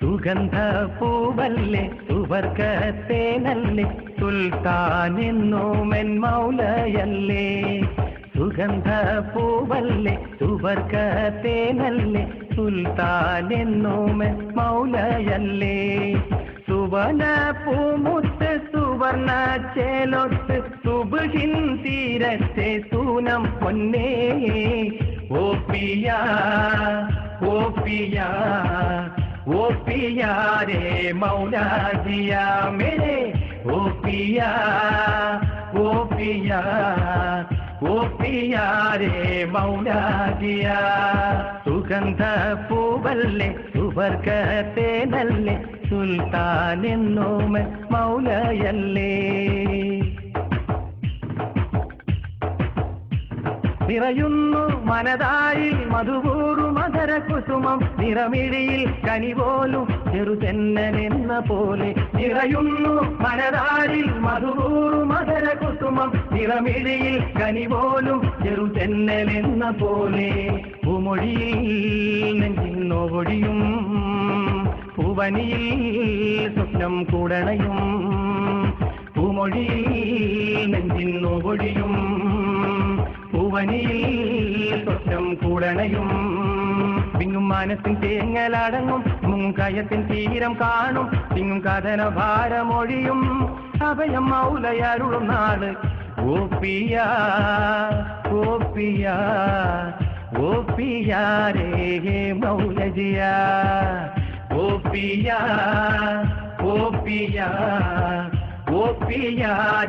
സുഗന്ധ പൂവല്ലേ സുവർഗത്തേനല്ലേ സുൽത്താനെന്നോമൻ മൗലയല്ലേ സുഗന്ധ പൂവല്ലേ സുവർഗത്തേനല്ലേ സുൽത്താനെന്നോമൻ മൗലയല്ലേ സുവന പൂമുത്ത് സുവർണ ചേലൊത്ത് സുബഹിൻ തീരത്തെ സൂനം പൊന്നേ ഓ പിയാ ओ पिया रे मौला जिया मेरे ओ पिया रे मौला जिया സുഗന്ധ പൂവല്ലേ സുവർഗത്തേനല്ലേ സുൽത്താനെന്നോമൻ മൗലയല്ലേ നിറയുന്നു മനതാരിൽ മധുപൂർവ്വ മധുര കുസുമം നിറമിഴിയിൽ കനിപോലും ചെറുതെന്നലെന്ന പോലെ നിറയുന്നു മനതാരിൽ മധുപൂർവ്വ മധുര കുസുമം നിറമിഴിയിൽ കനിപോലും ചെറുതെന്നലെന്ന പോലെ പൂമൊഴിയിൽ നെഞ്ചിന്നോ പൊടിയും പൂവനിയിൽ സ്വപ്നം കൂടണയും പൂമൊഴിയിൽ നെഞ്ചിന്നോ പൊടിയും പൂവനിയിൽ സ്വപ്നം കൂടണയും പിങ്ങും മാനത്തിൻ തേങ്ങലടങ്ങും മുൻകയത്തിൻ തീരം കാണും തിങ്ങും കഥന ഭാരമൊഴിയും അഭയം മൗലയരുളും നാട് ഓ പിയാ രേ മൗലജിയാ ഓ പിയാ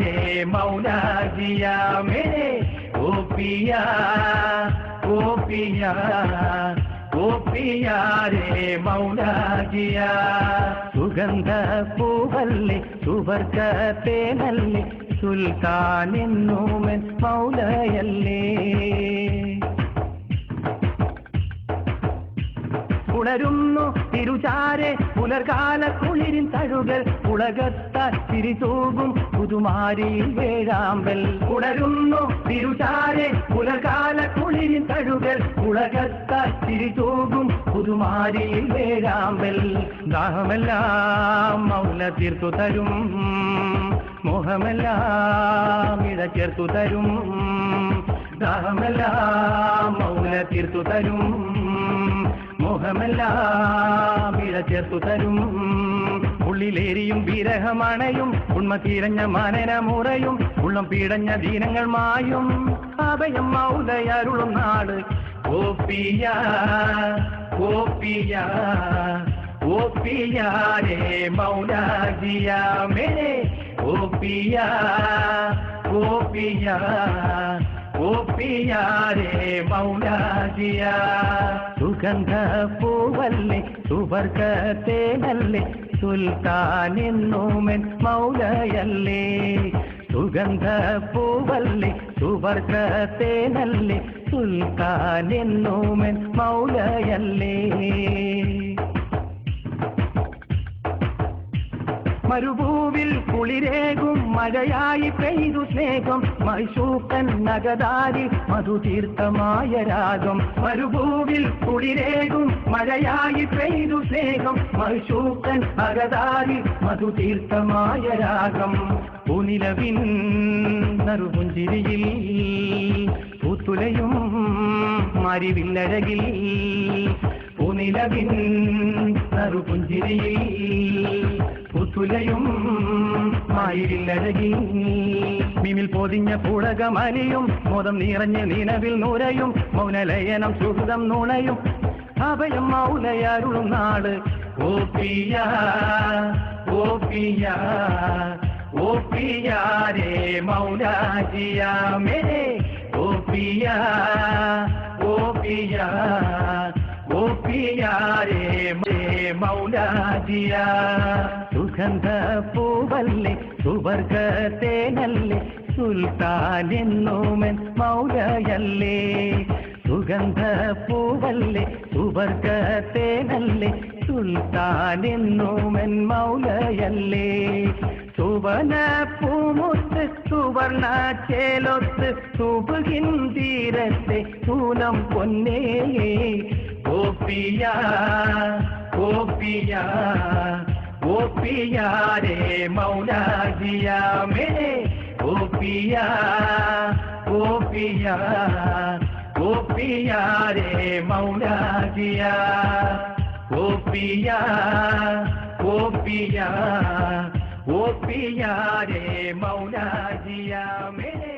रे मौला जिया मेरे ओ पिया रे मौला जिया സുഗന്ധ പൂവല്ലേ സുവർഗത്തേനല്ലേ സുൽത്താനെന്നോമൻ മൗലയല്ലേ ഉണരുന്നു തിരുചാരെ പുലർകാല കുളിരിൻ തഴുകൽ ഉലകത്താൽ തിരിതൂകും പുതുമാരിയിൽ വേഴാമ്പൽ ഉണരുന്നു തിരുചാരെ പുലർകാല കുളിരിൻ തഴുകൽ ഉലകത്താൽ തിരിതൂകും പുതുമാരിയിൽ വേഴാമ്പൽ ദാഹമെല്ലാം മൗല തീർത്തു തരും മോഹമെല്ലാം ഇട ചേർത്തു തരും ദാഹമെല്ലാം മൗല തീർത്തു തരും മോഹമെല്ലാം ഇഴ ചേർത്തു തരും ഉള്ളിലേരിയും വിരഹമണയും ഉണ്മ തീരഞ്ഞ മനനമുറയും ഉള്ളം പീടഞ്ഞ ദീനങ്ങൾ മായും അഭയം മൗലയരുളും നാട് ഓ പിയാ रे मौला जिया मेरे ओ पिया रे मौला जिया സുഗന്ധ പൂവല്ലേ സുവർഗത്തേനല്ലേ സുൽത്താനെന്നോമൻ മൗലയല്ലേ സുഗന്ധ പൂവല്ലേ സുവർഗത്തേനല്ലേ സുൽത്താനെന്നോമൻ മൗലയല്ലേ മരുഭൂവിൽ കുളിരേകും മഴയായി പെയ്തു സ്നേഹം മൈശൂക്കൻ നഗതാരി മധുതീർത്ഥമായ രാഗം മരുഭൂവിൽ കുളിരേകും മഴയായി പെയ്തു സ്നേഹം മൈശൂക്കൻ നഗതാരി മധുതീർത്ഥമായ രാഗം പൂനിലവിൻ നറുപുഞ്ചിരിയിൽ പൂത്തുലയും മരിവില്ലഴകിൽ പൂനിലവിൻ നറുപുഞ്ചിരിയിൽ പുതുലയും മായിരില്ലഴകി മിമിൽ പൊതിഞ്ഞ പുളകമലിയും മോദം നിറഞ്ഞ നിലവിൽ നൂരയും മൗനലയനം സുഹൃതം നുണയും അഭയം മൗലയരുളും നാട് ഓ പിയാ रे मौला जिया मेरे ओ पिया रे मौला जिया സുഗന്ധ പൂവല്ലേ സുവർഗത്തേനല്ലേ സുൽത്താനെന്നോമൻ മൗലയല്ലേ സുഗന്ധ പൂവല്ലേ സുവർഗത്തേനല്ലേ സുൽത്താനെന്നോമൻ മൗലയല്ലേ സുവന പൂമുത്ത് സുവർണ ചേലൊത്ത് സുബഹിൻ തീരത്തെ സൂനം പൊന്നേ ഓ പിയാ पिया रे मौला जिया मेरे ओ पिया रे मौला जिया ओ पिया रे मौला जिया मेरे